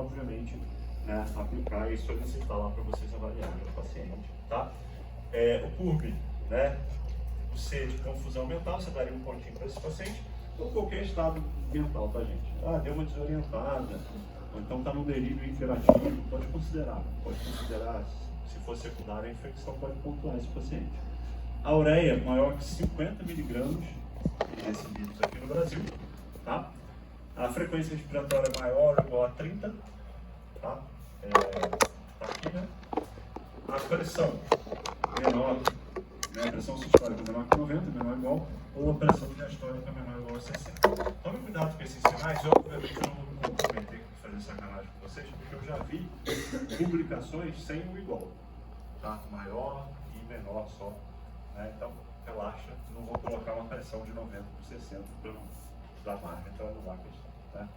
obviamente, né, aplicar e solicitar lá para vocês avaliarem o paciente, tá? O CURB, né, o C de confusão mental, você daria um pontinho para esse paciente, ou qualquer estado mental, tá, gente? Deu uma desorientada, ou então está no delírio interativo, pode considerar, se for secundária a infecção, pode pontuar esse paciente. A ureia maior que 50 miligramas recebidos aqui no Brasil, tá? A frequência respiratória maior ou igual a 30, tá? Tá aqui, né? A pressão menor, né? A pressão sistólica menor que 90, menor ou igual, ou a pressão diastólica menor ou igual a 60. Tome cuidado com esses sinais, eu obviamente não vou me comprometer com fazer sacanagem com vocês, porque eu já vi publicações sem o igual, tá? Maior e menor só, né? Então, relaxa, não vou colocar uma pressão de 90 por 60 para não dar margem para anular a questão, tá?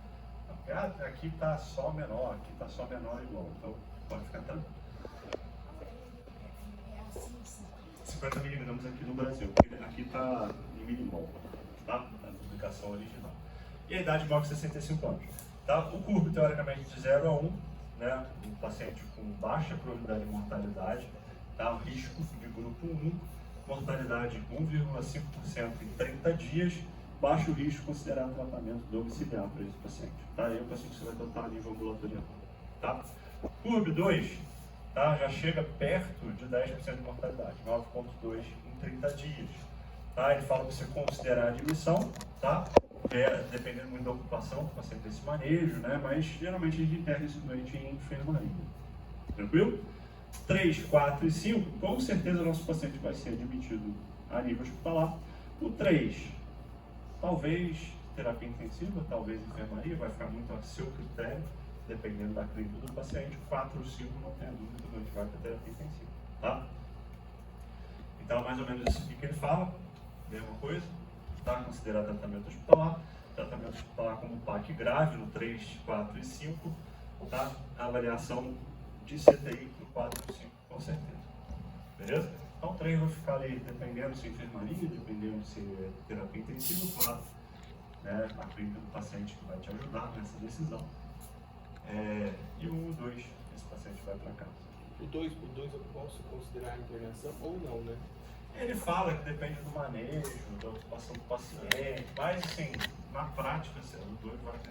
Então, aqui está só menor, aqui está só menor igual, então pode ficar tranquilo. 50 miligramas aqui no Brasil, aqui está em milimol, tá? Na publicação original. E a idade maior que 65 anos, tá? O CURB, teoricamente, de 0 a 1, né? Um paciente com baixa probabilidade de mortalidade, tá? O risco de grupo 1, mortalidade 1,5% em 30 dias, baixo risco considerado tratamento domiciliar para esse paciente, tá? Aí o paciente vai tratar a nível ambulatorial, tá? CURB 2, tá? Já chega perto de 10% de mortalidade, 9,2 em 30 dias, tá? Ele fala para você considerar a admissão, tá? Dependendo muito da ocupação, o paciente tem esse manejo, né? Mas geralmente a gente interna esse doente em enfermaria, tranquilo? 3, 4 e 5, com certeza o nosso paciente vai ser admitido a nível hospitalar. O 3, talvez terapia intensiva, talvez enfermaria, vai ficar muito a seu critério, dependendo da clínica do paciente. 4 e 5, não tenha dúvida, a gente vai para terapia intensiva, tá? Então, mais ou menos isso aqui que ele fala, mesma coisa, tá? Considerar tratamento hospitalar como PAC grave no 3, 4 e 5, tá? A avaliação de CTI para o 4 e 5, com certeza, beleza? Então, o 3 vai ficar ali, dependendo se é enfermaria, dependendo se é terapia intensiva, claro, né? A clínica do paciente que vai te ajudar nessa decisão. E o 1 e 2, esse paciente vai para casa. O 2 eu posso considerar a internação ou não, né? Ele fala que depende do manejo, da ocupação do paciente, mas assim, na prática, o 2 vai ter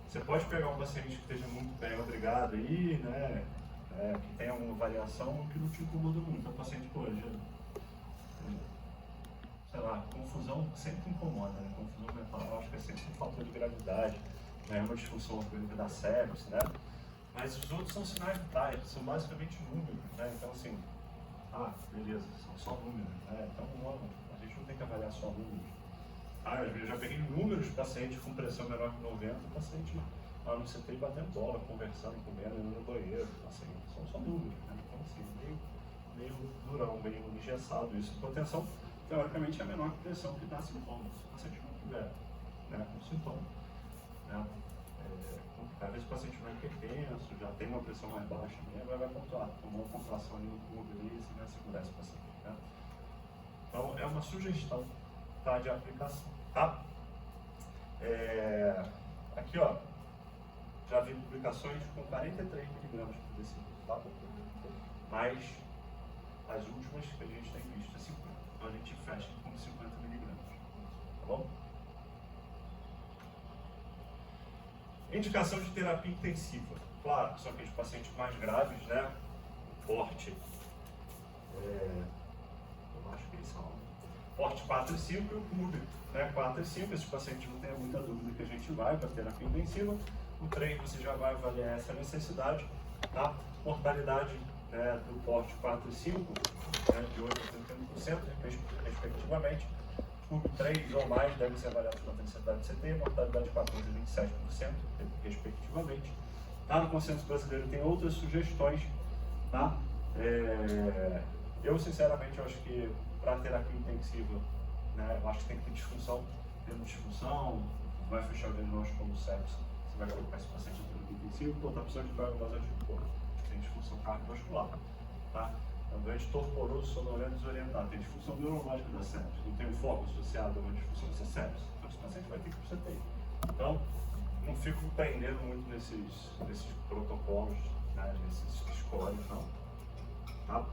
você pode pegar um paciente que esteja muito bem, obrigado aí, né? Que tenha uma variação que não te incomoda muito. O paciente, pô, sei lá, confusão sempre incomoda, né? Confusão mental, eu acho que é sempre um fator de gravidade, né? Uma disfunção clínica da sepsis, né? Mas os outros são sinais vitais, são basicamente números, né? Então, assim, beleza, são só números, né? Então, a gente não tem que avaliar só números. Eu já peguei números de pacientes com pressão menor que 90, paciente lá no CTI batendo bola, conversando, comendo, indo no banheiro, assim, são só números, né? Então, assim, meio durão, meio engessado isso. Hipotensão, teoricamente, é a menor que pressão que dá sintomas. Se o paciente não tiver, né, com sintoma, né? Às vezes o paciente vai hipertenso, já tem uma pressão mais baixa, né? Vai pontuar, tomou uma pontuação ali no curva ali, você vai segurar esse paciente, né? Então, é uma sugestão, tá, de aplicação, tá? Aqui, ó, já vi publicações com 43 miligramas por decilitro, tá? Mas as últimas que a gente tem visto é 50, então a gente fecha com 50 miligramas, tá bom? Indicação de terapia intensiva. Claro, que são aqueles pacientes mais graves, né? Porte, eu acho que eles são porte 4 e 5 e o CURB, né? 4 e 5, esses pacientes não tem muita dúvida que a gente vai para terapia intensiva. O 3 você já vai avaliar essa necessidade, tá? Mortalidade, né, do porte 4 e 5, né, de 8 a 31%, respectivamente. CURB 3 ou mais deve ser avaliado com a densidade de CT, mortalidade 14 a 27%, respectivamente. Tá? No consenso brasileiro tem outras sugestões, tá? Eu, sinceramente, acho que para terapia intensiva, né, eu acho que tem que ter disfunção. Tendo disfunção, vai fechar o diagnóstico como sepsis, você vai colocar esse paciente em terapia intensiva, botar precisando de coagulose anticorpo, tem disfunção cardiovascular, tá? É um doente torporoso, sonolento, desorientado, tem disfunção neurológica da sepsis, não tem um foco associado a uma disfunção de sepsis, então esse paciente vai ter que ir para o CTI. fico prendendo muito nesses protocolos, né, nesses scores, não. Tá?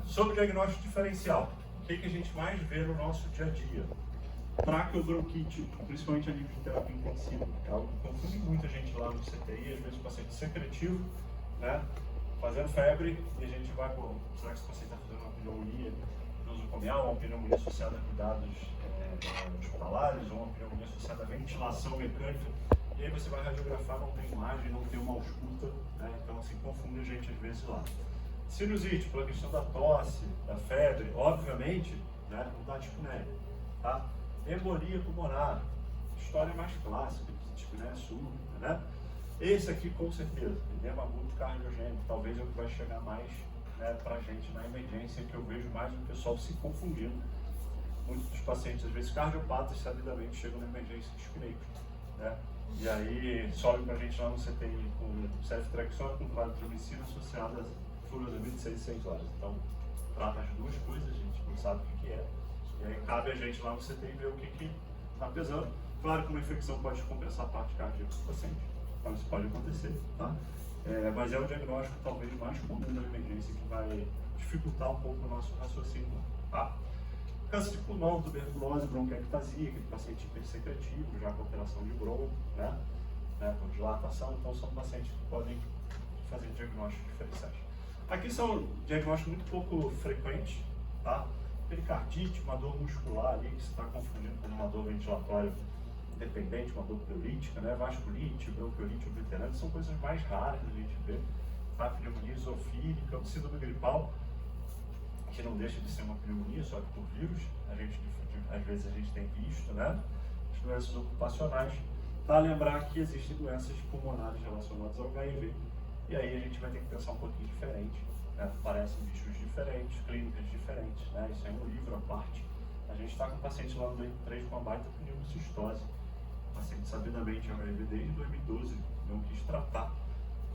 Sobre o diagnóstico diferencial, o que a gente mais vê no nosso dia a dia? Traqueobronquite, principalmente a nível de terapia intensiva, é algo que confunde muita gente lá no CTI, às vezes o paciente secretivo, né, fazendo febre, e a gente vai, será que esse paciente está fazendo uma pneumonia nosocomial, uma pneumonia associada a cuidados hospitalares, ou uma pneumonia associada à ventilação mecânica, e aí você vai radiografar, não tem imagem, não tem uma ausculta, né, então assim, confunde a gente às vezes lá. Sinusite, pela questão da tosse, da febre, obviamente, né, não dá dispneia, tá? Embolia pulmonar, história mais clássica, dispneia súbita, né? Esse aqui, com certeza, edema agudo cardiogênico, talvez é o que vai chegar mais, né, pra gente na emergência, que eu vejo mais o pessoal se confundindo. Muitos dos pacientes, às vezes cardiopatas, sabidamente chegam na emergência dispneica, né? E aí sobe pra gente lá no CTI com ceftriaxona com claritromicina associada a furosemide de 6 em 6 horas. Então, trata as duas coisas, a gente não sabe o que é. E aí cabe a gente lá no CTI ver o que está pesando. Claro que uma infecção pode compensar a parte cardíaca do paciente, então isso pode acontecer, tá? Mas é o diagnóstico talvez mais comum da emergência que vai dificultar um pouco o nosso raciocínio, tá? Câncer de pulmão, tuberculose, bronquiectasia, aquele paciente hipersecretivo, já com alteração de bronco, né? Com dilatação, então são pacientes que podem fazer diagnósticos diferenciais. Aqui são diagnósticos muito pouco frequentes, tá? Pericardite, uma dor muscular ali, que você está confundindo com uma dor ventilatória dependente, uma dor pleurítica, né? Vasculite, bronquiolite obliterante, são coisas mais raras a gente ver. Tá? Pneumonia esofílica, síndrome gripal, que não deixa de ser uma pneumonia, só que por vírus, às vezes a gente tem visto, né? As doenças ocupacionais. Tá? Lembrar que existem doenças pulmonares relacionadas ao HIV, e aí a gente vai ter que pensar um pouquinho diferente. Né? Parecem bichos diferentes, clínicas diferentes, né? Isso é um livro à parte. A gente está com um paciente lá no 2003 com uma baita pneumocistose. O paciente sabidamente é HIV desde 2012, não quis tratar.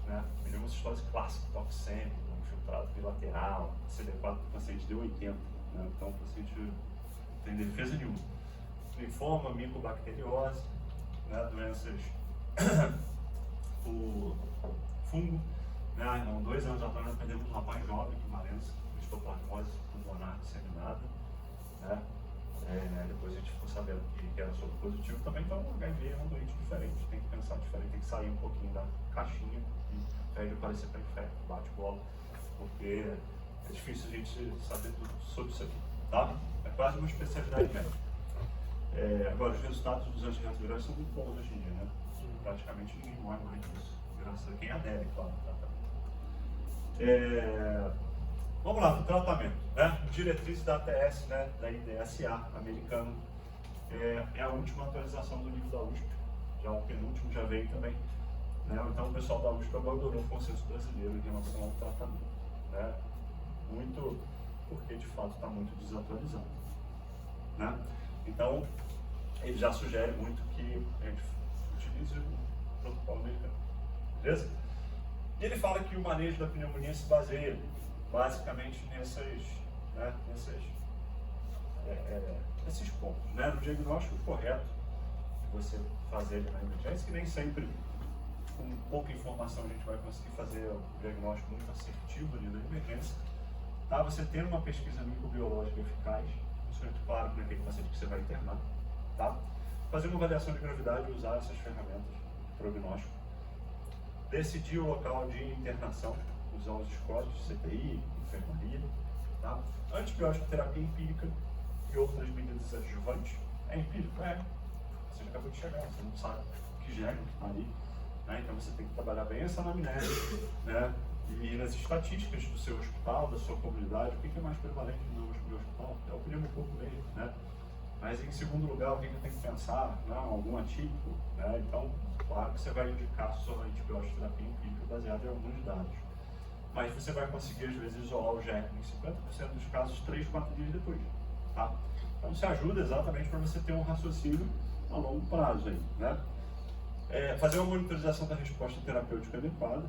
Né? Pneumocistose clássica, toxêmico, infiltrado bilateral, CD4 do paciente deu 80. Né? Então o paciente não tem defesa nenhuma. Linfoma, micobacteriose, né? Doenças por fungo. Há 2 anos atrás nós perdemos um rapaz jovem com Marense, histoplasmose pulmonar disseminada, né? Depois a gente ficou sabendo que era soro positivo também, então o HIV é um doente diferente, tem que pensar diferente, tem que sair um pouquinho da caixinha e pede para parecer perfeito, bate bola, porque é difícil a gente saber tudo sobre isso aqui, tá? É quase uma especialidade médica. Agora, os resultados dos antirretrovirais são muito bons hoje em dia, né? Praticamente ninguém morre mais disso, graças a quem adere, claro. Vamos lá, para o tratamento, né? Diretriz da ATS, né? Da IDSA americano, é a última atualização do livro da USP, já o penúltimo já veio também, né? Então o pessoal da USP abandonou o consenso brasileiro em relação ao tratamento, né? Muito porque de fato está muito desatualizado, né? Então ele já sugere muito que a gente utilize o protocolo americano, beleza? E ele fala que o manejo da pneumonia se baseia basicamente nesses pontos, né? No diagnóstico correto que você fazer na emergência, que nem sempre com pouca informação a gente vai conseguir fazer o diagnóstico muito assertivo ali na emergência, tá? Você tendo uma pesquisa microbiológica eficaz, isso é muito claro naquele paciente que você vai internar, tá? Fazer uma avaliação de gravidade e usar essas ferramentas de prognóstico. Decidir o local de internação, usar os scores de CTI, enfermaria, tá? Antibiótico, terapia empírica e outras medidas adjuvantes. É empírico? Você já acabou de chegar, você não sabe que gene que está ali, né? Então você tem que trabalhar bem essa anamnese, né? E nas estatísticas do seu hospital, da sua comunidade, o que é mais prevalente no meu hospital? É o pneumococo mesmo, né? Mas em segundo lugar, o que eu tenho que pensar? Não, algum atípico, né? Então, claro que você vai indicar sua antibiótico terapia empírica baseada em alguns dados. Mas você vai conseguir, às vezes, isolar o germe em 50% dos casos 3, 4 dias depois, tá? Então, isso ajuda exatamente para você ter um raciocínio a longo prazo aí, né? Fazer uma monitorização da resposta terapêutica adequada,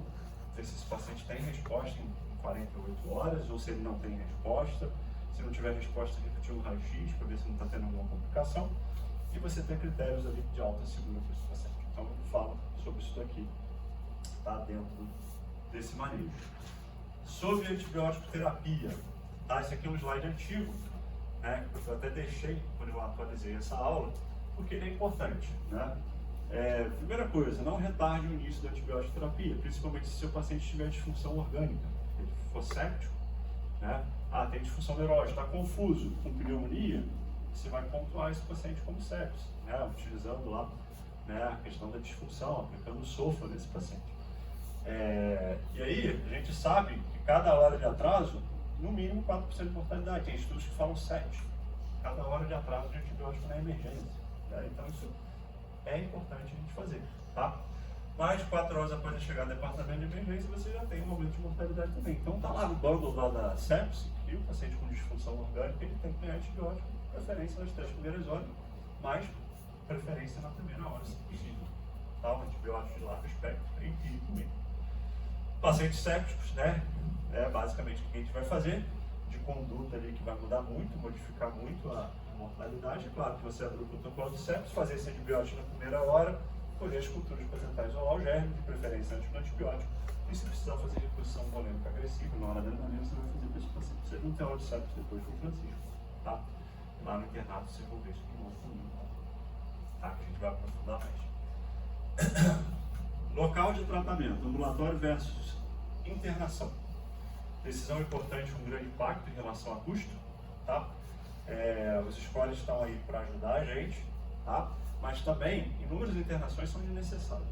ver se esse paciente tem resposta em 48 horas ou se ele não tem resposta. Se não tiver resposta, repetir um raio-x para ver se não está tendo alguma complicação. E você ter critérios ali de alta segurança para esse paciente. Então, fala sobre isso daqui, tá dentro desse manejo. Sobre antibiótico terapia, tá? Esse aqui é um slide antigo, né? Eu até deixei quando eu atualizei essa aula, porque ele é importante, né? Primeira coisa, não retarde o início da antibiótico terapia, principalmente se o seu paciente tiver disfunção orgânica, se ele for séptico, né? Tem disfunção neurológica, está confuso com pneumonia, você vai pontuar esse paciente como sepsis, né? Utilizando lá, né, a questão da disfunção, aplicando o SOFA nesse paciente. E aí, a gente sabe que cada hora de atraso, no mínimo 4% de mortalidade. Tem estudos que falam 7%. Cada hora de atraso de antibiótico na emergência. Né? Então, isso é importante a gente fazer. Tá? Mais de 4 horas após a chegada do departamento de emergência, você já tem um aumento de mortalidade também. Então, está lá no bundle lá da sepse, que o paciente com disfunção orgânica ele tem que ganhar antibiótico, preferência nas 3 primeiras horas, mas preferência na primeira hora, se possível. Tá? Um antibiótico de largo espectro, é empírico mesmo. Pacientes sépticos, né? Basicamente o que a gente vai fazer de conduta ali que vai mudar muito, modificar muito a mortalidade. É claro que você abre o protocolo de sepsis, fazer esse antibiótico na primeira hora, colher as culturas placentais isolar o germe, de preferência antes do antibiótico. E se precisar fazer reposição volêmica agressiva na hora da adrenalina, você vai fazer para esse paciente. Você não tem aula de sepsis depois do Francisco, tá? Lá no internato você vai ver isso de novo comigo, tá? Que a gente vai aprofundar mais. Local de tratamento, ambulatório versus internação. Decisão importante com grande impacto em relação a custo, tá? Os scores estão aí para ajudar a gente, tá? Mas também, inúmeras internações são desnecessárias.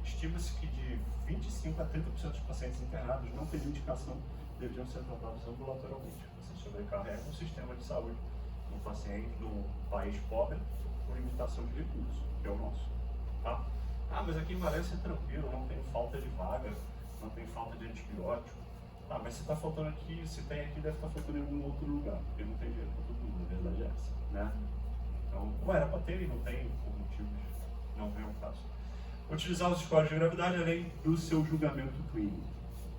Estima-se que de 25% a 30% dos pacientes internados não teriam indicação, deveriam ser tratados ambulatorialmente. Você sobrecarrega o sistema de saúde no paciente, num país pobre, com limitação de recursos, que é o nosso, tá? Mas aqui em Valença é tranquilo, não tem falta de vaga, não tem falta de antibiótico. Mas se está faltando aqui, se tem aqui, deve estar faltando em algum outro lugar, porque não tem dinheiro para todo mundo, a verdade é essa, né? Então, ou era para ter e não tem, por motivos não vem ao caso. Utilizar os scores de gravidade além do seu julgamento clínico,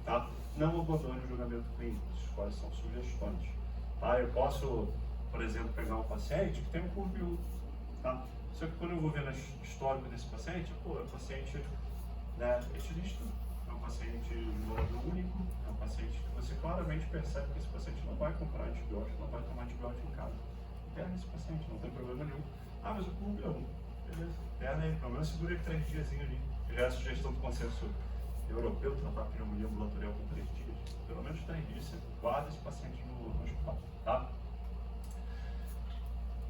tá? Não abandone o julgamento clínico, os scores são sugestões, tá? Eu posso, por exemplo, pegar um paciente que tem um CURB 1, tá? Só que quando eu vou ver no histórico desse paciente, é um paciente, né, etilístico, é um paciente morador único, é um paciente que você claramente percebe que esse paciente não vai comprar antibiótico, não vai tomar antibiótico em casa. Interna esse paciente, não tem problema nenhum. Mas o CURB é 1, beleza. Interna ele, pelo menos segura ele 3 dias ali. Já é a sugestão do consenso europeu, tratar pneumonia ambulatorial com 3 dias. Pelo menos 3 dias, você guarda esse paciente no hospital, tá?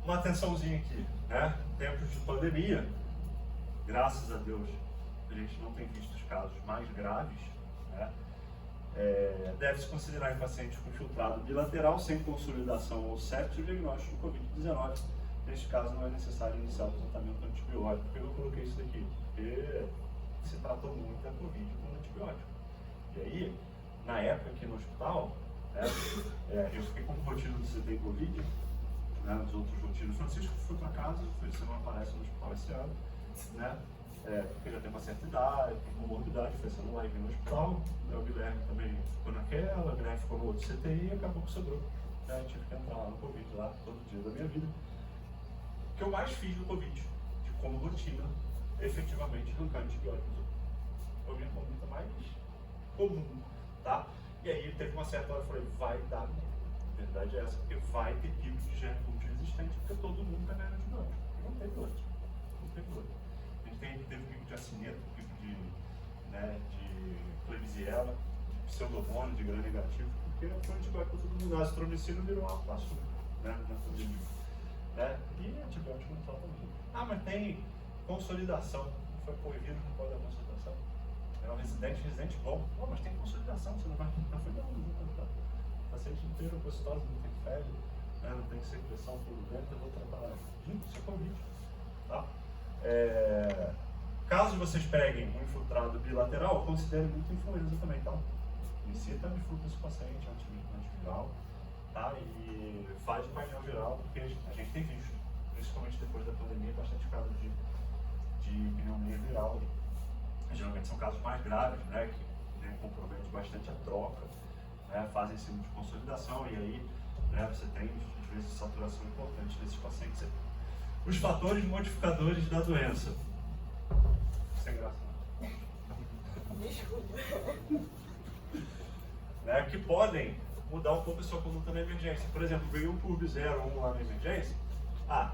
Uma atençãozinha aqui, né? Tempos de pandemia, graças a Deus, a gente não tem visto os casos mais graves, né? Deve-se considerar em pacientes com infiltrado bilateral sem consolidação ou sepsis o diagnóstico de Covid-19. Neste caso, não é necessário iniciar o tratamento antibiótico. Por que eu coloquei isso daqui? Porque se tratou muito a Covid com antibiótico. E aí, na época aqui no hospital, né, eu fiquei com o rotina do CT Covid, né, os outros rotinos. Francisco foi para casa, você não aparece no hospital esse ano, né? Porque já tem uma certa idade, tem comorbidade, foi sendo live no hospital, né, o Guilherme também ficou naquela, o Guilherme ficou no outro CTI e acabou que sobrou. Né, tive que entrar lá no Covid, lá todo dia da minha vida. O que eu mais fiz no Covid, de como rotina, efetivamente, arrancar antibióticos. Foi a minha conduta mais comum, tá? E aí teve uma certa hora, eu falei, vai dar merda. A verdade é essa, porque vai ter pico de germe multiresistente, porque todo mundo tá ganhando antibiótico. Não teve outro. Não teve outro. A gente teve pico de acineta, pico de Klebsiella, de pseudomonas, de gram negativo, porque foi antibiótico para todo mundo. A azitromicina virou uma açúcar, né, na pandemia. E antibiótico não trata muito. Mas tem consolidação. Foi proibido não pode dar consolidação. É um residente bom. Mas tem consolidação, você não vai tentar. Foi não vou tratar. O paciente não tem leucocitose, não tem febre, né, não tem secreção purulenta, eu vou tratar. Isso é Covid. Tá? Caso vocês peguem um infiltrado bilateral, considere muito influenza também, tá? Inicia Tamiflu esse paciente, antiviral, tá? E faz o painel viral, porque a gente tem visto, principalmente depois da pandemia, bastante casos de pneumonia viral. Geralmente são casos mais graves, né? Que comprometem bastante a troca, né? Fazem ciclo de consolidação e aí, né, você tem, às vezes, saturação importante desses pacientes. Os fatores modificadores da doença. Desculpa. Né, que podem mudar um pouco a sua conduta na emergência. Por exemplo, veio um PURB 01 lá na emergência.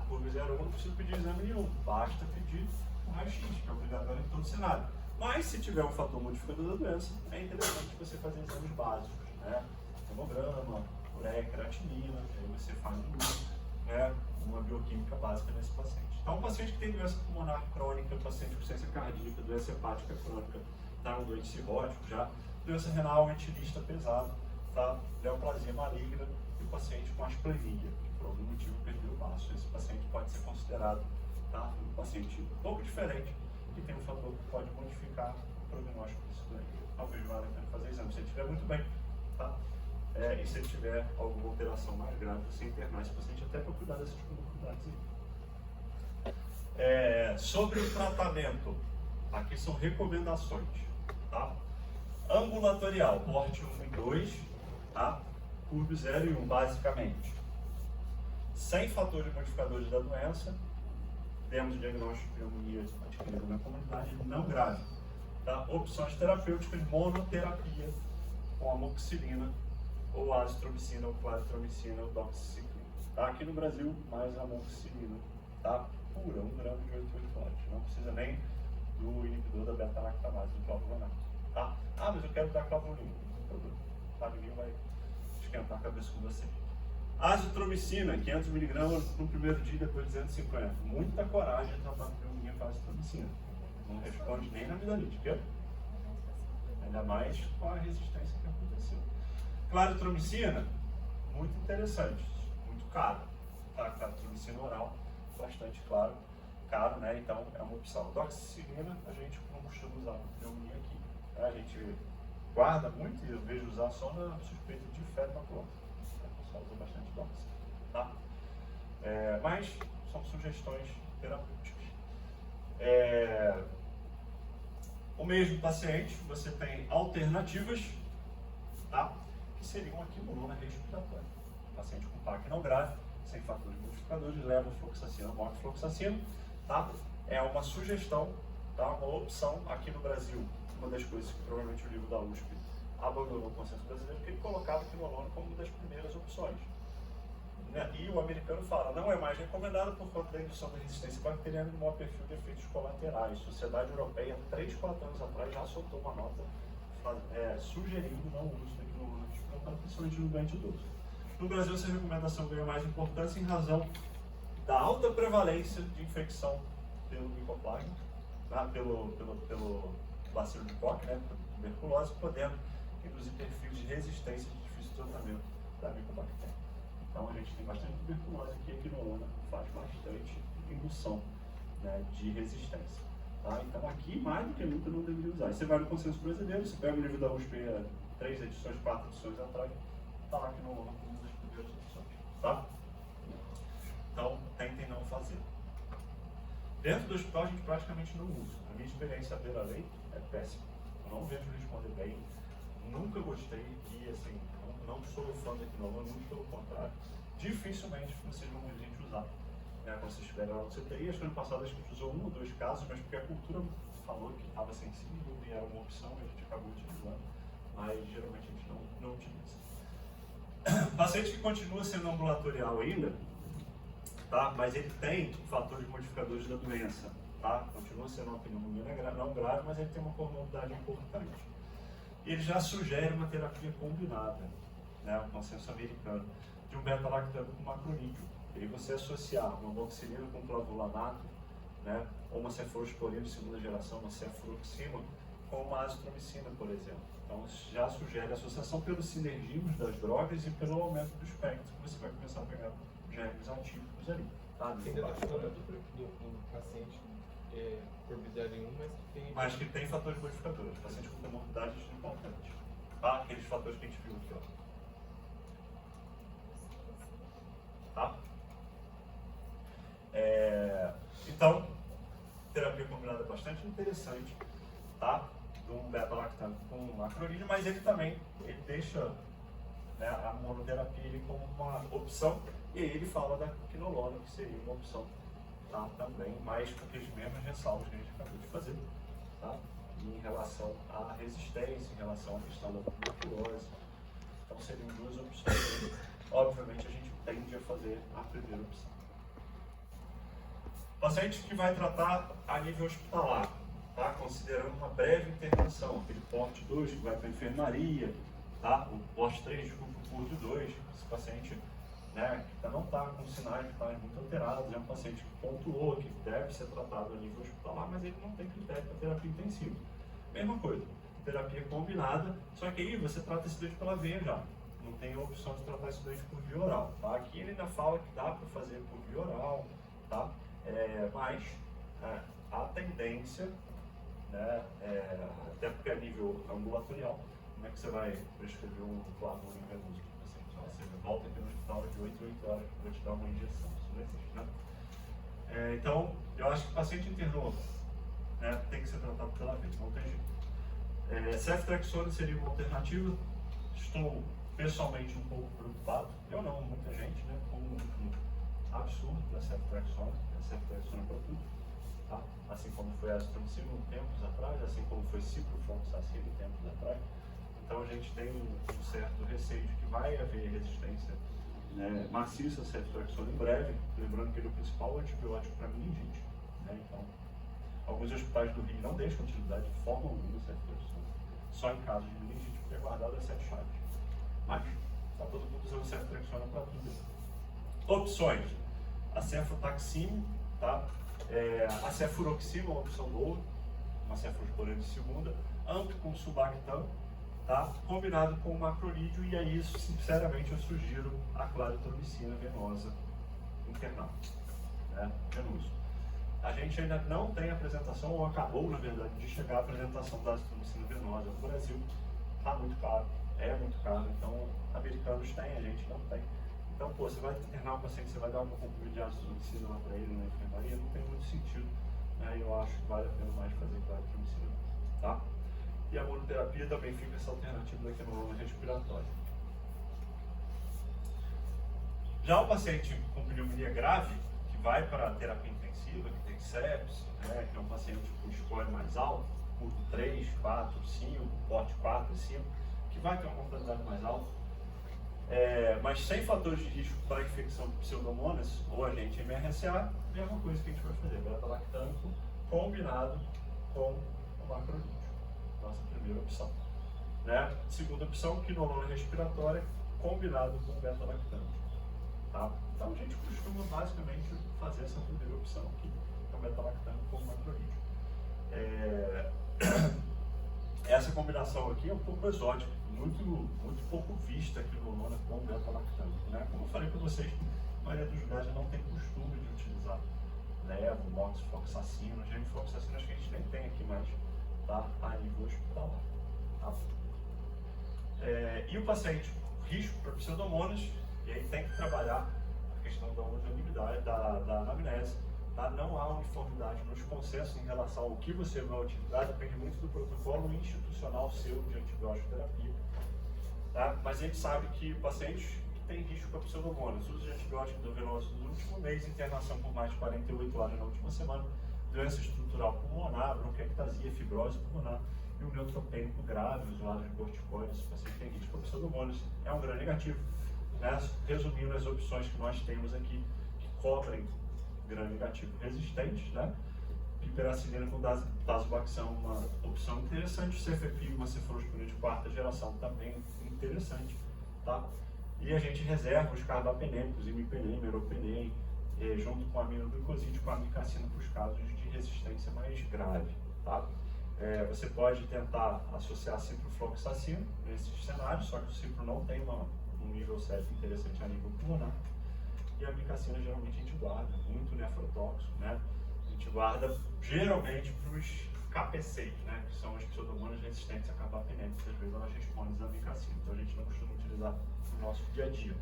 PURB 01 não precisa pedir exame nenhum, basta pedir um raio-x, que é obrigatório em todo o cenário. Mas se tiver um fator modificador da doença, é interessante você fazer exames básicos, né? Hemograma, ureia, creatinina, aí você faz uma bioquímica básica nesse paciente. Então, um paciente que tem doença pulmonar crônica, paciente com insuficiência cardíaca, doença hepática crônica, um doente cirrótico já, doença renal, etilista pesado, neoplasia maligna e o paciente com asplenia, que por algum motivo perdeu o baço. Esse paciente pode ser considerado um paciente um pouco diferente, que tem um fator que pode modificar o prognóstico disso daí. Talvez valha a pena fazer exame, se ele estiver muito bem, e se ele tiver alguma alteração mais grave, você internar esse paciente até para cuidar dessas comorbidades aí. Sobre o tratamento, aqui são recomendações, ambulatorial, porte 1 e 2, PURB 0 e 1, basicamente. Sem fatores modificadores da doença, temos o diagnóstico de pneumonia adquirida na comunidade não grave. Opções terapêuticas, monoterapia com amoxicilina, ou azitromicina, ou claritromicina, ou doxiciclina. Aqui no Brasil, mais amoxicilina, pura, 1 grama de 8,8. Não precisa nem do inibidor da beta-lactamase, do clavulanato. Mas eu quero dar clavulina. Não tem problema. Ninguém vai esquentar a cabeça com você. Azitromicina, 500 mg no primeiro dia, depois 250. Muita coragem de tratar pneumonia com azitromicina. Não responde nem na amidalite, quer? Ainda mais com a resistência que aconteceu. Claritromicina, muito interessante, muito caro. Claritromicina oral, bastante caro, né? Então é uma opção. Doxiciclina, a gente não costuma usar para pneumonia aqui. A gente guarda muito e eu vejo usar só na suspeita de febre maculosa. O pessoal usa bastante dox, mas são sugestões terapêuticas. O mesmo paciente, você tem alternativas, que seriam a quinolona respiratória. Paciente com PAC não grave, sem fatores modificadores, levofloxacina, moxifloxacina, é uma sugestão, uma opção aqui no Brasil. Uma das coisas que provavelmente o livro da USP abandonou o consenso brasileiro, porque ele colocava a quinolona como uma das primeiras opções. E o americano fala, não é mais recomendado por conta da indução da resistência bacteriana e do maior perfil de efeitos colaterais. A Sociedade Europeia, 3, 4 anos atrás, já soltou uma nota sugerindo não uso da quinolona respiratória, principalmente no doente idoso. No Brasil, essa recomendação ganha mais importância em razão da alta prevalência de infecção pelo micoplasma, pelo bacilo de Koch, tuberculose, podendo induzir perfis de resistência de difícil tratamento da micobactéria. Então a gente tem bastante tuberculose aqui, a quinolona faz bastante indução de resistência. Então aqui, mais do que nunca, não deveria usar. E você vai no consenso brasileiro, você pega o livro da USP 3 edições, 4 edições atrás, está lá a quinolona como uma das primeiras opções. Então tentem não fazer. Dentro do hospital a gente praticamente não usa. A minha experiência à beira-leito é péssima. Eu não vejo responder bem, nunca gostei e assim, não sou fã da quinolona, muito pelo contrário. Dificilmente vocês vão ver a gente usar. Quando vocês estiverem lá no CTI, acho que ano passado a gente usou 1 ou 2 casos, mas porque a cultura falou que estava sensível e era uma opção e a gente acabou utilizando, mas geralmente a gente não utiliza. Paciente que continua sendo ambulatorial ainda, mas ele tem fatores modificadores da doença, continua sendo uma pneumonia não grave, mas ele tem uma comorbidade importante. Ele já sugere uma terapia combinada, o consenso americano, de um beta-lactano com macronídeo. E aí você associar uma amoxicilina com clavulanato, ou uma cefalosporina de segunda geração, uma cefaloxima, com uma azitromicina, por exemplo. Então já sugere associação pelos sinergismos das drogas e pelo aumento do espectro, que você vai começar a pegar germes atípicos ali. Ainda está falando do paciente PURB 0 e 1, mas que tem fatores modificadores, paciente com comorbidades importantes. Aqueles fatores que a gente viu aqui, Então, terapia combinada é bastante interessante, de um beta-lactano com macronídeo, mas ele também deixa a monoterapia ele como uma opção, e aí ele fala da quinolona, que seria uma opção também, mas com aqueles mesmos ressalvos que a gente acabou de fazer. em relação à resistência, em relação à questão da tuberculose. Então seriam duas opções. Obviamente a gente tende a fazer a primeira opção. Paciente que vai tratar a nível hospitalar, tá? Considerando uma breve internação, aquele porte 2 que vai para a enfermaria, tá? O porte 3, desculpa, o curso 2, esse paciente, né, que não está com sinais vitais muito alterados, é um paciente que pontuou que deve ser tratado a nível hospitalar, mas ele não tem critério para terapia intensiva. Mesma coisa, terapia combinada, só que aí você trata esse doente pela veia já. Não tem a opção de tratar esse doente por via oral, tá? Aqui ele ainda fala que dá para fazer por via oral, tá? Mas a tendência, né, até porque a nível ambulatorial, como é que você vai prescrever um plasma venoso para o paciente? Você volta aqui no hospital de 8 a 8 horas para te dar uma injeção, isso não existe, né? Então, eu acho que o paciente internou, né, tem que ser tratado pela veia, não tem jeito. Ceftriaxone seria uma alternativa. Estou pessoalmente um pouco preocupado, eu não, muita gente, né, com um absurdo da ceftriaxone, a ceftriaxone para tudo, tá? Assim como foi a azitromicina tempos atrás, assim como foi ciprofloxacina tempos atrás. Então a gente tem um certo receio de que vai haver resistência, né, maciça a ceftriaxone em breve, lembrando que ele é o principal antibiótico para meningite, né? Então, alguns hospitais do Rio não deixam utilidade de forma alguma ceftriaxone, só em caso de meningite, porque é guardado as 7 chaves. Mas está todo mundo usando ceftriaxone para tudo. Opções: a cefotaxime, tá? A cefuroxima é uma opção boa, uma cefalosporina de segunda, amplo com subactam, tá? Combinado com o macrolídeo, e aí, sinceramente, eu sugiro a claritromicina venosa internal, né? Venoso. A gente ainda não tem apresentação, ou acabou, na verdade, de chegar a apresentação da azitromicina venosa no Brasil. Está muito caro, é muito caro, então americanos têm, a gente não tem. Então, pô, você vai internar o paciente, você vai dar uma comprimido de azitromicina lá para ele na enfermaria, não tem muito sentido, né? Eu acho que vale a pena mais fazer claritromicina, tá? E a monoterapia também fica essa alternativa daqui no respiratório. Já o paciente com pneumonia grave, que vai para a terapia intensiva, que tem sepsis, né, que é um paciente com score mais alto, curto 3, 4, 5, porte 4 e 5, que vai ter uma mortalidade mais alta, mas sem fatores de risco para a infecção de pseudomonas ou agente MRSA, mesma coisa que a gente vai fazer, beta-lactâmico combinado com o macrolídeo. Nossa primeira opção, né? Segunda opção, quinolona respiratória combinado com beta-lactâmico, tá? Então a gente costuma basicamente fazer essa primeira opção aqui, que é o beta-lactâmico com o macrolídeo. Essa combinação aqui é um pouco exótica, muito pouco vista aqui no quinolona com beta-lactâmico, né? Como eu falei para vocês, a maioria dos lugares não tem costume de utilizar levo, moxifloxacina, gemifloxacina, acho que a gente nem tem aqui mais, tá? A nível hospitalar, tá? E o paciente com risco para pseudomonas, e aí tem que trabalhar a questão da homogeneidade, da anamnese, tá? Não há uniformidade nos consensos em relação ao que você vai utilizar, depende muito do protocolo institucional seu de antibiótico terapia, tá? Mas a gente sabe que pacientes que têm risco para pseudomonas, uso de antibiótico endovenoso no último mês, internação por mais de 48 horas na última semana, doença estrutural pulmonar, bronquiectasia, fibrose pulmonar e o neutropênico grave, usuário de corticoides, o paciente tem risco para pseudomonas, é um grande negativo, né? Resumindo as opções que nós temos aqui, que cobrem gram negativo resistentes, né? Piperacilina com tazobactam, uma opção interessante. Cefepime, uma cefalosporina de 4ª geração, também interessante, tá? E a gente reserva os carbapenêmicos, imipenem, meropenem, junto com aminoglicoside, com a amicacina para os casos de resistência mais grave, tá? Você pode tentar associar ciprofloxacina nesses cenários, só que o cipro não tem um nível CEF interessante a nível pulmonar. E a amicacina geralmente a gente guarda, muito nefrotóxico, né? A gente guarda geralmente para os KPCs, né? Que são as pseudomonas resistentes a carbapenêmicos, às vezes elas respondem à amicacina, então a gente não costuma utilizar no nosso dia a dia.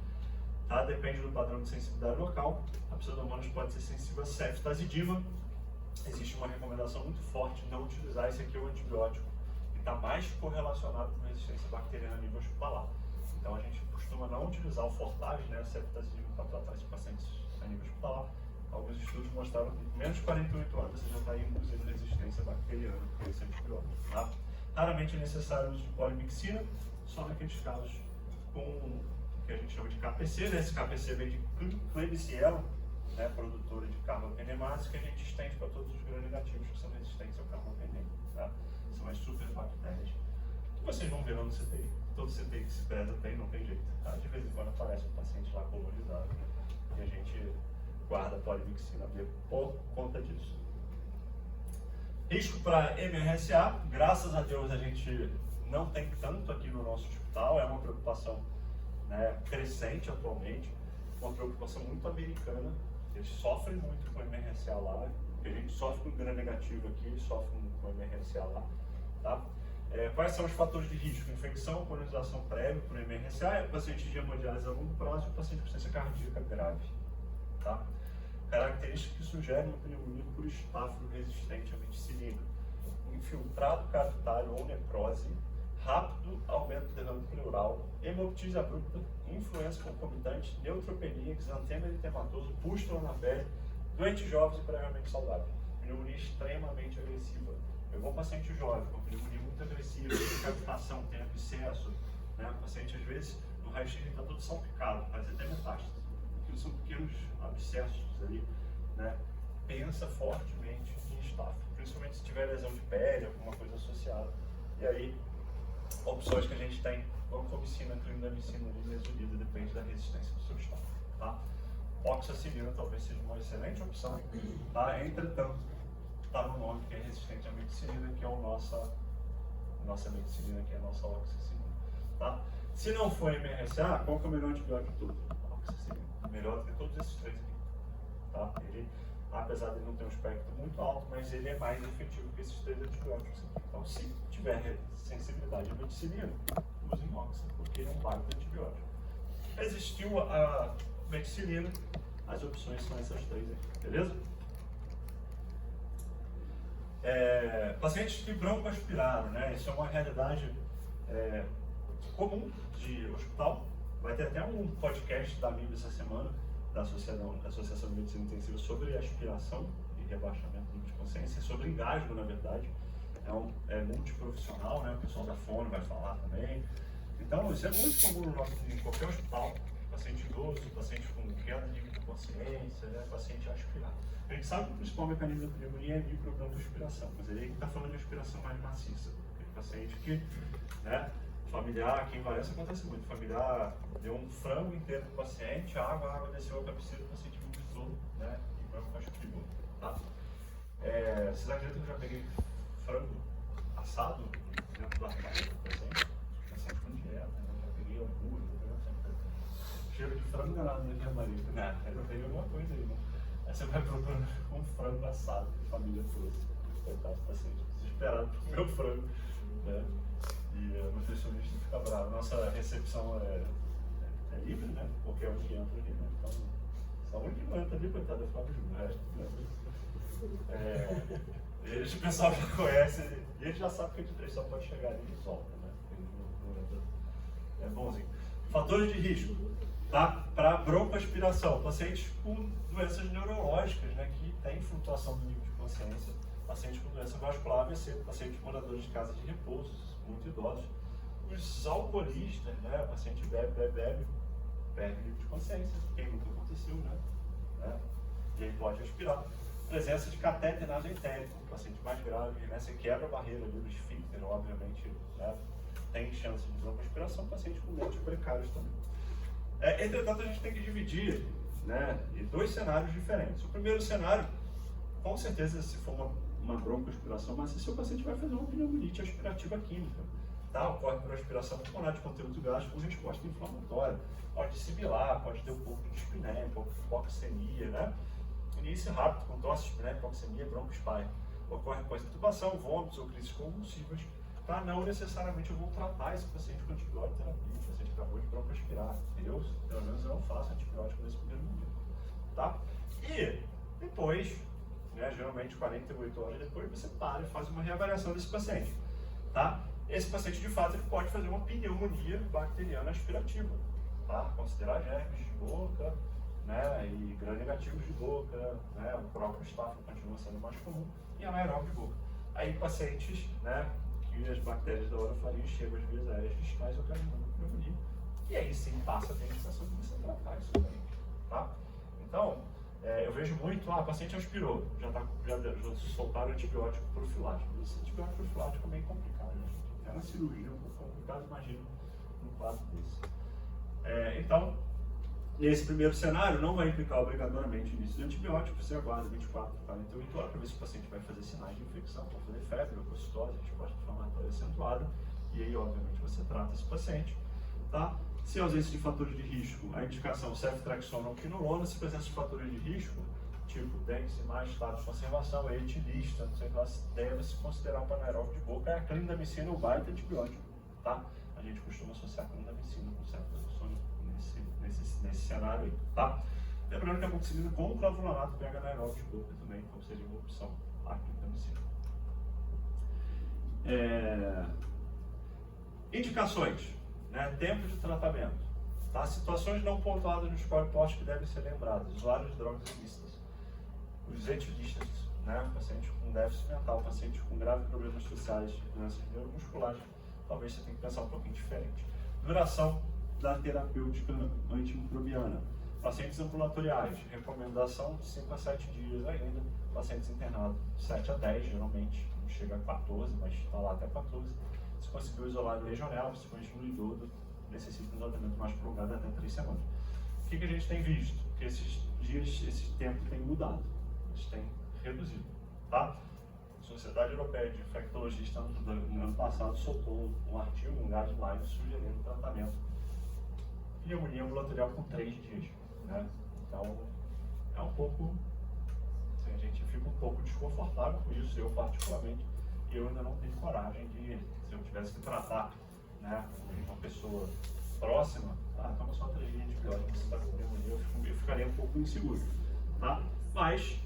Tá? Depende do padrão de sensibilidade local, a pseudomonas pode ser sensível a ceftazidima. Existe uma recomendação muito forte de não utilizar, esse aqui é o antibiótico que está mais correlacionado com resistência bacteriana a nível hospitalar. Então a gente costuma não utilizar o Fortage, né, a ceftazidima, para tratar esses pacientes a nível hospitalar. Alguns estudos mostraram que em menos de 48 horas você já está induzindo resistência bacteriana por esse antibiótico. Raramente é necessário o uso de polimixina, só naqueles casos com o que a gente chama de KPC, né? Esse KPC vem de Klebsiella, né? Produtora de carbapenemase, que a gente estende para todos os gram-negativos que são resistentes ao carbapenema, tá? São as superbactérias. Vocês vão ver lá no CTI. Todo CTI que se preza tem, não tem jeito. Tá? De vez em quando aparece um paciente lá colorizado, né? E a gente guarda polimixina B por conta disso. Risco para MRSA, graças a Deus a gente não tem tanto aqui no nosso hospital, é uma preocupação, né, crescente atualmente, uma preocupação muito americana. Eles sofrem muito com MRSA lá, a gente sofre com gram-negativo aqui, eles sofrem com MRSA lá. Tá? Quais são os fatores de risco? Infecção, colonização prévia por MRSA, paciente de hemodiálise a longo prazo e paciente com insuficiência cardíaca grave. Tá? Características que sugerem uma pneumonia por estáfilo resistente à meticilina. Infiltrado cavitário ou necrose, rápido aumento do derrame pleural, hemoptise abrupta, influência concomitante, neutropenia, exantema eritematoso, pústula na pele, doentes jovens e previamente saudáveis. Pneumonia extremamente agressiva. Pegou um paciente jovem com pneumonia muito agressiva, tem cavitação, tem abscesso, né? O paciente às vezes no raio-x está todo salpicado, faz até metástase. Aquilo são pequenos abscessos ali, né? Pensa fortemente em estáfilo, principalmente se tiver lesão de pele, alguma coisa associada. E aí, opções que a gente tem, vancomicina, clindamicina e mesolida, depende da resistência do seu estáfilo, tá? Oxacilina talvez seja uma excelente opção, tá? Entretanto, está no nome que é resistente à meticilina, que é a nossa meticilina, que é a nossa oxacilina, tá? Se não for MRSA, qual que é o melhor antibiótico de todos? Oxacilina, melhor do que todos esses três aqui, tá? Ele, apesar de não ter um espectro muito alto, mas ele é mais efetivo que esses três antibióticos aqui. Então, se tiver sensibilidade à meticilina, use oxa, porque ele é um baita antibiótico. Existiu a meticilina, as opções são essas três aqui, beleza? Pacientes que broncoaspiraram, né? Isso é uma realidade comum de hospital. Vai ter até um podcast da MIB essa semana, da Associação de Medicina Intensiva, sobre aspiração e rebaixamento de consciência, sobre engasgo, na verdade. É multiprofissional, né? O pessoal da Fono vai falar também. Então, isso é muito comum em qualquer hospital. Paciente idoso, paciente com queda de consciência, né? Paciente aspirado. A gente sabe que o principal mecanismo da pneumonia é microbroncoaspiração, mas ele está falando de aspiração mais maciça. Aquele paciente que, né, familiar, aqui em Valença acontece muito, familiar deu um frango inteiro pro paciente, a água desceu a cabeceira, o paciente vomitou, né, e broncoaspirou, tá? Vocês acreditam que eu já peguei frango assado dentro do armário do paciente? O paciente com dieta, né? Já peguei hambúrguer, cheiro de frango danado na enfermaria. Eu já peguei alguma coisa aí, né? Aí você vai procurando um frango assado que a família trouxe. Coitado do paciente, desesperado por comer o frango, né? E o nutricionista fica bravo. Nossa recepção é livre, né? Qualquer um que entra ali, né? Então, só um que não entra ali, coitado, é Flávio Júnior. O resto, né? O pessoal já conhece, e ele já sabe que a gente só pode chegar ali e solta, né? É bonzinho. Fatores de risco, tá? Para broncoaspiração, pacientes com doenças neurológicas, né? Que tem flutuação do nível de consciência, pacientes com doença vascular AVC, pacientes moradores de casa de repouso, muito idosos, os alcoolistas, né? O paciente bebe, perde nível de consciência, quem nunca aconteceu, né? E aí pode aspirar. Presença de catéter nasoentérico, paciente mais grave, né? Você quebra a barreira ali do esfíncter, obviamente, né? Tem chance de broncoaspiração, paciente com dentes precários também. Entretanto, a gente tem que dividir, né, em dois cenários diferentes. O primeiro cenário, com certeza, se for uma broncoaspiração, mas se o seu paciente vai fazer uma pneumonite aspirativa química, tá? Ocorre por aspiração pulmonar de conteúdo gástrico com resposta inflamatória. Pode sibilar, pode ter um pouco de dispneia, um pouco de hipoxemia, né? Início rápido, com tosse, dispneia, hipoxemia, broncoespasmo. Ocorre após intubação, vômitos ou crises convulsivas. Tá? Não necessariamente eu vou tratar esse paciente com antibiótico terapia. O paciente acabou de broncoaspirar. Pelo menos eu não faço antibiótico nesse primeiro momento. Tá? E depois, né, geralmente 48 horas depois, você para e faz uma reavaliação desse paciente. Tá? Esse paciente, de fato, ele pode fazer uma pneumonia bacteriana aspirativa. Tá? Considerar germes de boca, né, e gram-negativos de boca, né, o próprio estáfilo continua sendo mais comum, e anaeróbio de boca. Aí pacientes, né, que as bactérias da orofaringe chegam às vias aéreas distais ocasionando pneumonia. E aí sim passa a ter indicação de você tratar isso também, tá? Então, eu vejo muito, o paciente aspirou, já soltaram antibiótico profilático. Esse antibiótico profilático é meio complicado, né? É uma cirurgia um pouco complicada, imagino, num quadro desse. Então, nesse primeiro cenário, não vai implicar obrigatoriamente início de antibiótico, você aguarda 24 a 48 horas para ver se o paciente vai fazer sinais de infecção, vai fazer febre, leucocitose, resposta inflamatória acentuada, e aí, obviamente, você trata esse paciente, tá? Se ausência de fatores de risco, a indicação ceftriaxona ou quinolona. Se presença de fatores de risco, tipo dengue, mais estado de conservação, etilista, não sei lá, deve-se considerar o anaeróbio de boca. A clindamicina ou baita antibiótico, tá? A gente costuma associar a clindamicina com ceftriaxona nesse cenário aí, tá? Lembrando que a amoxicilina com clavulanato pega anaeróbio de boca também, então seria uma opção a clindamicina. Indicações. Tempo de tratamento, tá? Situações não pontuadas no score POST que devem ser lembradas: usuários de drogas ilícitas, os etilistas, paciente com déficit mental, paciente com graves problemas sociais, doenças neuromusculares, talvez você tenha que pensar um pouquinho diferente. Duração da terapêutica antimicrobiana, pacientes ambulatoriais, recomendação de 5 a 7 dias ainda, pacientes internados 7 a 10 geralmente, não chega a 14, mas está lá até 14. Se conseguiu isolar o legionela, principalmente no idoso, necessita um tratamento mais prolongado até 3 semanas. O que a gente tem visto? Que esses dias, esse tempo tem mudado, eles têm reduzido, tá? A Sociedade Europeia de Infectologia, no ano passado, soltou um artigo, um guideline, sugerindo tratamento de pneumonia ambulatorial com 3 dias, né? Então, é um pouco, assim, a gente fica um pouco desconfortável com isso, eu particularmente. Eu ainda não tenho coragem de, se eu tivesse que tratar, uma pessoa próxima, toma só 3 dias de antibiótico, você está com pneumonia, eu ficaria um pouco inseguro, tá? Mas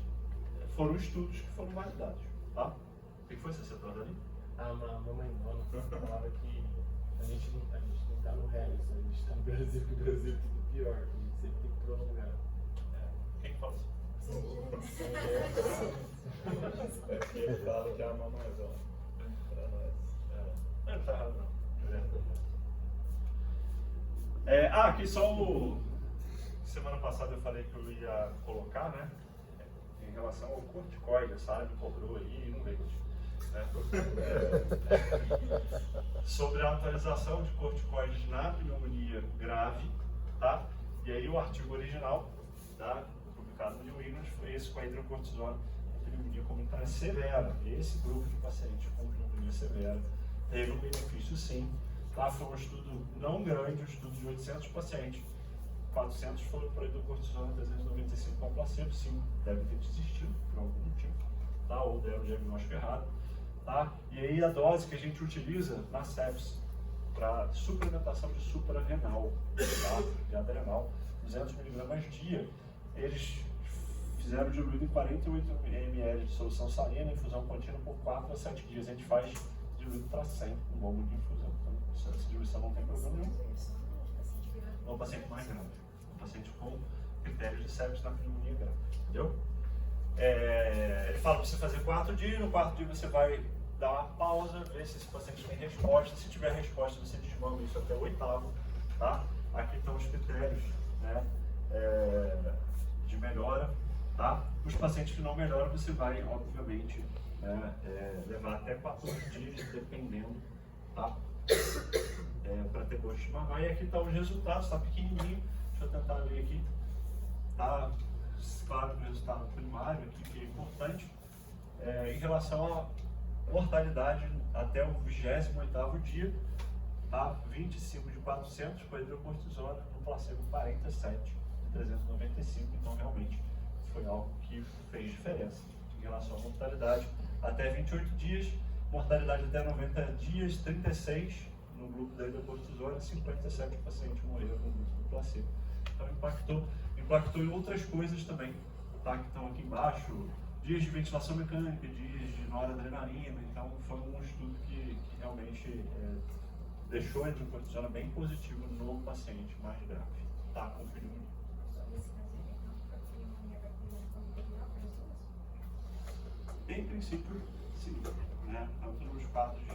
foram estudos que foram validados, tá? O que foi você trouxe ali? A mamãe nona falava que a gente não está no Harris, a gente está no Brasil, que o Brasil é tudo pior, que a gente sempre tem que prolongar. Quem que fala isso? Ele fala que é a mamãezona pra nós. Não tá errado, não. Aqui só o... Semana passada eu falei que eu ia colocar, em relação ao corticoide, a Sara me cobrou aí e não veio. Sobre a atualização de corticoides na pneumonia grave, tá? E aí o artigo original, tá? Publicado no New England, foi esse com a hidrocortisona, pneumonia comunitária severa. Esse grupo de pacientes com pneumonia severa teve um benefício sim. Tá? Foi um estudo não grande, um estudo de 800 pacientes. 400 foram para hidrocortisona, 395 para placebo, 5 devem ter desistido por algum motivo, tá? Ou deram o diagnóstico errado. Tá? E aí a dose que a gente utiliza na sepsis para suplementação de suprarrenal, tá? De adrenal, 200 mg dia, eles fizeram diluído em 48 ml de solução salina, infusão contínua por 4 a 7 dias. A gente faz diluído para sempre, um bombo de infusão. Então, essa diluição não tem problema nenhum. É um paciente mais grave, um paciente com critérios de sepsis na pneumonia grave, entendeu? Ele fala para você fazer 4 dias, no 4º dia você vai dar uma pausa, ver se esse paciente tem resposta. Se tiver resposta, você desmama isso até o 8º, tá? Aqui estão os critérios, de melhora, tá? Os pacientes que não melhoram, você vai, obviamente, levar até 14 dias, dependendo, tá? Para ter boa estimação. E aqui estão os resultados, está pequenininho, deixa eu tentar ler aqui, tá? Claro que o resultado primário aqui, que é importante, em relação à mortalidade até o 28º dia, tá? 25 de 400 com a hidrocortisona, no placebo 47 de 395, então realmente foi algo que fez diferença em relação à mortalidade. Até 28 dias, mortalidade até 90 dias, 36 no grupo da hidrocortisona, 57 pacientes morreram no grupo do placebo. Então impactou em outras coisas também, tá? Que estão aqui embaixo, dias de ventilação mecânica, dias de noradrenalina. Então foi um estudo que realmente deixou a hidrocortisona bem positiva no paciente mais grave, tá? Com pneumonia. Em princípio, sim, tanto nos quadros de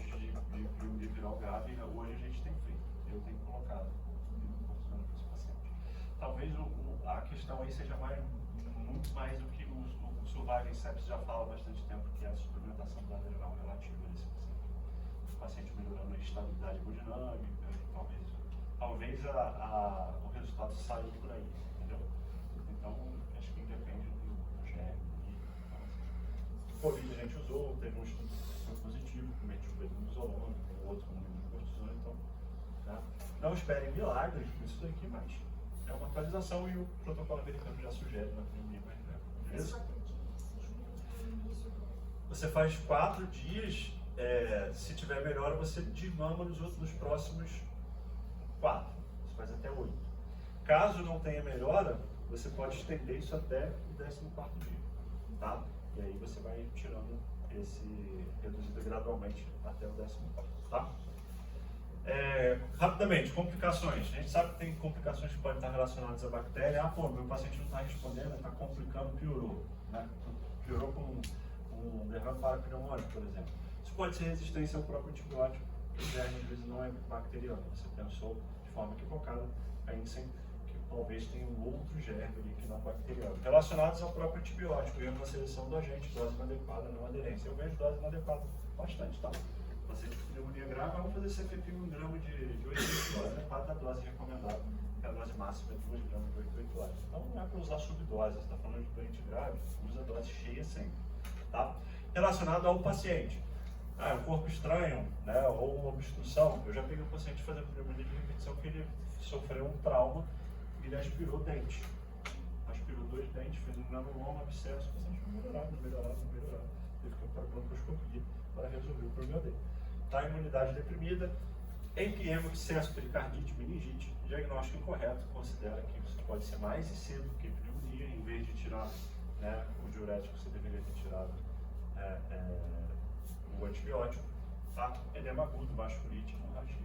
aí seja muito mais do que o Survival Sepsis já fala há bastante tempo, que é a suplementação do adrenal relativa desse paciente. O paciente melhorando a estabilidade hemodinâmica, talvez o resultado saia por aí, entendeu? Então, acho que independe do germe. Covid a gente usou, teve um estudo que foi positivo, com metilprednisolone, tem outro com cortisona, então, né? Não esperem milagres com isso daqui, mas é uma atualização e o protocolo americano já sugere na pneumonia, beleza? Você faz 4 dias, se tiver melhora, você desmama nos próximos 4, você faz até 8. Caso não tenha melhora, você pode estender isso até o 14º dia, tá? E aí você vai tirando reduzido gradualmente até o 14º, tá? Rapidamente, complicações. A gente sabe que tem complicações que podem estar relacionadas à bactéria. Meu paciente não está respondendo, está complicando, piorou, né? Piorou com um derrame parapneumônico, por exemplo. Isso pode ser resistência ao próprio antibiótico. O germe, às vezes, não é bacteriano. Você pensou de forma equivocada, pensem que talvez tenha um outro germe ali que não bacteriano. Relacionados ao próprio antibiótico, erro na seleção do agente, dose inadequada, não aderência. Eu vejo dose inadequada bastante, tá? Paciente com pneumonia grave, vamos fazer CFP 1 grama de 8 horas, né? Parte da dose recomendada, que a dose máxima é 2 gramas de 8 horas. Então não é para usar subdose, você está falando de doente grave, usa a dose cheia sempre, tá? Relacionado ao paciente. Um corpo estranho, né? Ou uma obstrução. Eu já peguei um paciente fazendo pneumonia de repetição que ele sofreu um trauma e ele aspirou dente. Aspirou 2 dentes, fez um granuloma, abscesso, o paciente não melhorava. Teve que ir para a broncoscopia para resolver o problema dele. Tá, imunidade deprimida, empiema, abscesso, pericardite, meningite, diagnóstico incorreto, considera que isso pode ser mais cedo que pneumonia, em vez de tirar, né, o diurético, você deveria ter tirado o antibiótico, tá? Edema agudo, vasculite, hemorragia.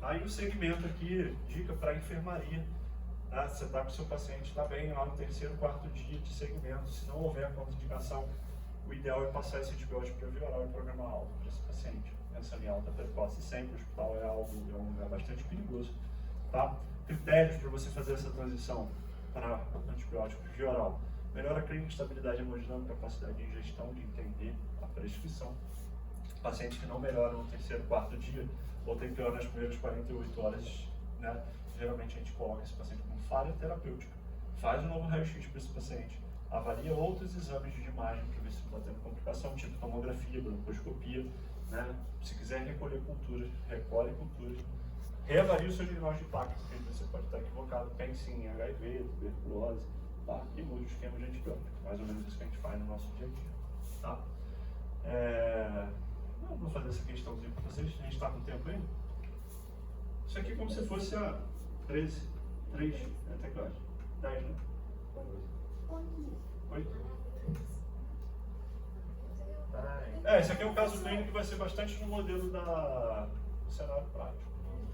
Aí o segmento aqui, dica para enfermaria, tá? Você está com o seu paciente, está bem lá no 3º, 4º dia de segmento, se não houver contraindicação, o ideal é passar esse antibiótico para via oral e programar alta para esse paciente. Pensando em alta precoce sempre, o hospital é um lugar bastante perigoso, tá? Critérios para você fazer essa transição para antibióticos via oral. Melhora a clínica, estabilidade hemodinâmica, capacidade de ingestão, de entender a prescrição. Pacientes que não melhoram no 3º, 4º dia, ou tem pior nas primeiras 48 horas, né? Geralmente a gente coloca esse paciente com falha terapêutica. Faz um novo raio-x para esse paciente. Avalia outros exames de imagem para ver se está tendo complicação, tipo tomografia, broncoscopia, né? Se quiser recolher culturas, recolhe culturas. Reavalie o seu diagnóstico de impacto, porque você pode estar equivocado. Pense em HIV, tuberculose, tá? E mude o esquema de antibiótico. Mais ou menos isso que a gente faz no nosso dia a dia, tá? Não vou fazer essa questãozinha para vocês, a gente está com tempo ainda? Isso aqui é como se fosse a 13, 3, até que horas? 10, né? 8? Esse aqui é um caso clínico que vai ser bastante no modelo do cenário prático.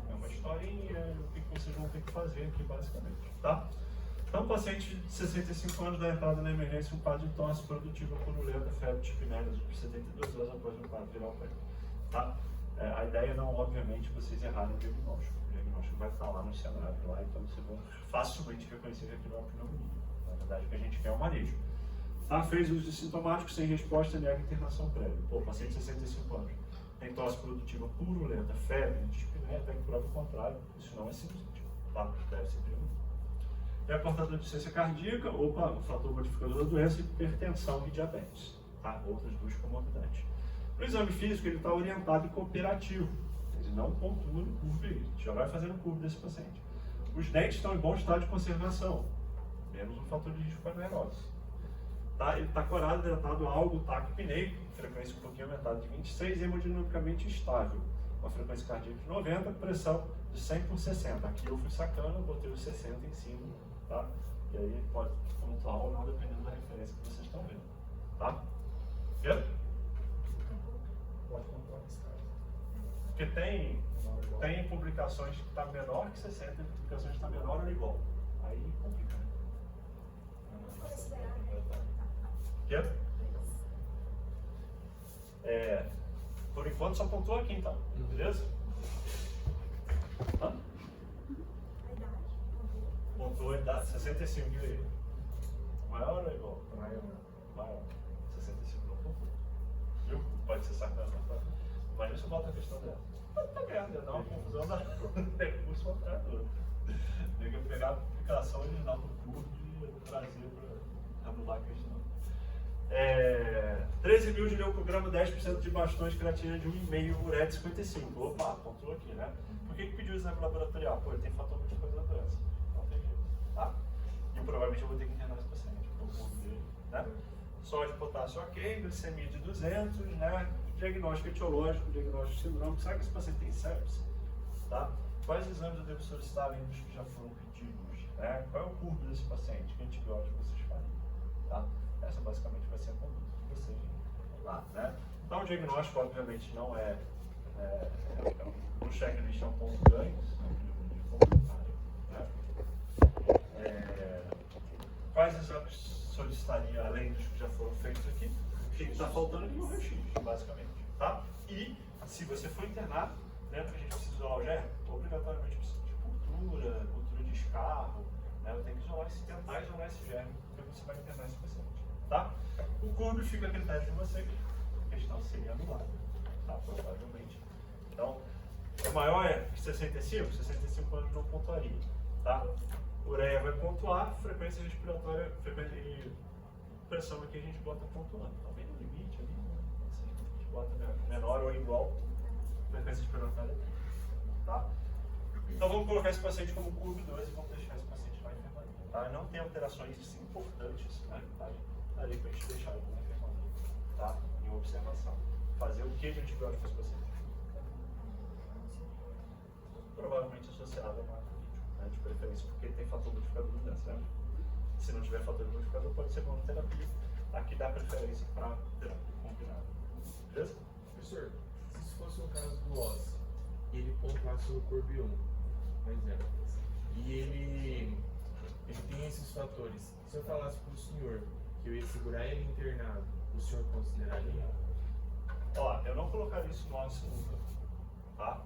É uma historinha, o que vocês vão ter que fazer aqui basicamente, tá? Então, paciente de 65 anos da entrada na emergência, um quadro de tosse produtiva purulenta, febre tipo médias, por 72 horas após um quadro viral prévio, tá? A ideia não, obviamente, vocês errarem o diagnóstico. O diagnóstico vai estar lá no cenário, lá, então vocês vão facilmente reconhecer que aquilo é uma pneumonia. Na verdade, o que a gente quer é o manejo. Tá? Fez uso de sintomático, sem resposta, nega internação prévia. Pô, paciente de 65 anos, tem tosse produtiva purulenta, febre, dispneia, até que prova o contrário, isso não é sinusite, tá? Deve ser pneumonia. É portador de insuficiência cardíaca, o fator modificador da doença, hipertensão e diabetes, tá? Outras 2 comorbidades. No exame físico, ele está orientado e cooperativo, ele não pontua no curvo, ele já vai fazendo o curvo desse paciente. Os dentes estão em bom estado de conservação, menos um fator de risco para neurose. Tá? Ele está corado, hidratado, algo, taco pineico, frequência um pouquinho aumentada de 26, hemodinamicamente estável, uma frequência cardíaca de 90, pressão de 100 por 60. Aqui eu fui sacando, botei os 60 em cima, tá? E aí pode pontuar ou não, dependendo da referência que vocês estão vendo, tá? Viu? Pode pontuar nesse caso. Porque tem publicações que está menor que 60 e publicações que está menor ou igual. Aí complica, né? Por enquanto só pontuou aqui então, beleza? Pontuou a idade 65, e aí? maior ou igual? Maior. Maior. 65 não por pouco. Viu? Pode ser sacana. Tá? Imagina se eu boto a questão dessa. Tá merda, dá uma confusão da recurso para operador. Tem que pegar a aplicação original do curso e trazer para anular a questão. 13 mil de leucograma, 10% de bastões, creatina de 1,5, ureia de 55. Opa, pontuou aqui, né? Por que pediu o exame laboratorial? Pô, ele tem fator múltiplo da doença. Não tem jeito, tá? E provavelmente eu vou ter que internar esse paciente, porque o corpo dele, né? Sódio, potássio ok, glicemia de 200, né? Diagnóstico etiológico, diagnóstico sindrômico. Será que esse paciente tem sepsis? Tá? Quais exames eu devo solicitar além dos que já foram pedidos? Né? Qual é o curso desse paciente? Que antibiótico vocês fariam? Tá? Essa basicamente vai ser a conduta de vocês lá, né? Então o diagnóstico obviamente não no checklist é um ponto ganho, né? Quais exames solicitaria além dos que já foram feitos aqui? O que está faltando aqui é o raio-x, basicamente, tá? E se você for internar, lembra que a gente precisa isolar o germe? Obrigatoriamente precisa de cultura de escarro, né? Eu tenho que tentar isolar esse germe, porque você vai internar esse paciente. Tá? O curso fica a critério de vocês. A questão seria anulada, tá? Provavelmente. Então, é maior que 65? 65 anos não pontuaria, tá? Ureia vai pontuar, frequência respiratória, frequência e pressão aqui a gente bota pontuando. Tá bem no limite ali, né? A gente bota menor ou igual, frequência respiratória, tá? Então vamos colocar esse paciente como curva 2 e vamos deixar esse paciente lá em enfermaria, tá? Não tem alterações importantes, né? Ali para a gente deixar ele na enfermaria, tá? Em observação. Fazer o que de antibiótico esse paciente? Provavelmente associado a uma artrite, né? De preferência porque tem fator modificador de doença, certo? Se não tiver fator modificador, pode ser monoterapia. Aqui dá preferência para terapia combinada. Beleza? Professor, se isso fosse um caso do OSS, ele pontuasse no Corbion, por exemplo, e ele tem esses fatores, se eu falasse para o senhor que eu ia segurar ele internado, o senhor consideraria? Ó, eu não colocaria isso no OSS nunca, tá?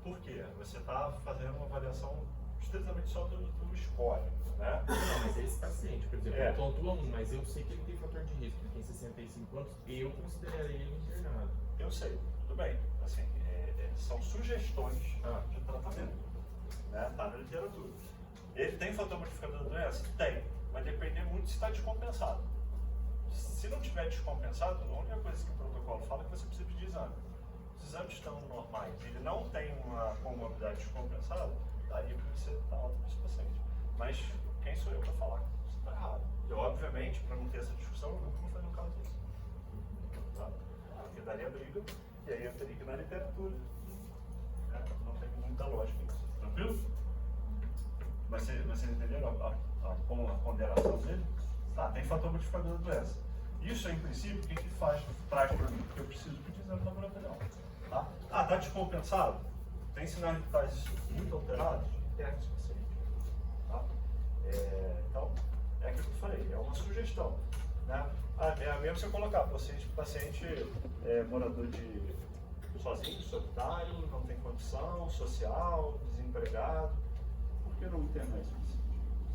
Por quê? Você está fazendo uma avaliação estritamente só do score, né? Não, mas esse paciente, por exemplo, ele pontua 1, mas eu sei que ele tem fator de risco, ele tem 65 anos, eu consideraria ele internado. Eu sei, tudo bem. Assim, são sugestões de tratamento, né? Tá na literatura. Ele tem fator modificador da doença? Tem. Vai depender muito se está descompensado. Se não tiver descompensado, a única coisa que o protocolo fala é que você precisa pedir exame. Os exames estão normais, ele não tem uma comorbidade descompensada, daria para você estar alto para esse paciente. Mas quem sou eu para falar que isso está errado? Eu, obviamente, para não ter essa discussão, eu nunca vou fazer um caso desse. Tá? Porque daria briga, e aí eu teria que ir na literatura. Né? Não tem muita lógica nisso. Tranquilo? Mas vocês entenderam a ponderação dele? Tá, tem fator modificador da doença. Isso, em princípio, o que traz para mim? Porque eu preciso pedir exame laboratorial. Tá? Tá descompensado? Tem sinais vitais muito alterados? Interna esse paciente. Tá? Então, é aquilo que eu falei, é uma sugestão. Né? Mesmo se eu colocar paciente morador sozinho, solitário, não tem condição, social, desempregado, por que não internar esse paciente?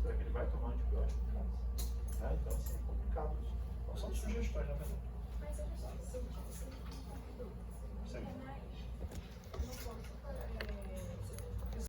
Será que ele vai tomar antibiótico em casa? Então, assim, é complicado isso. Então, são sugestões, na verdade. Mas olha só, se ele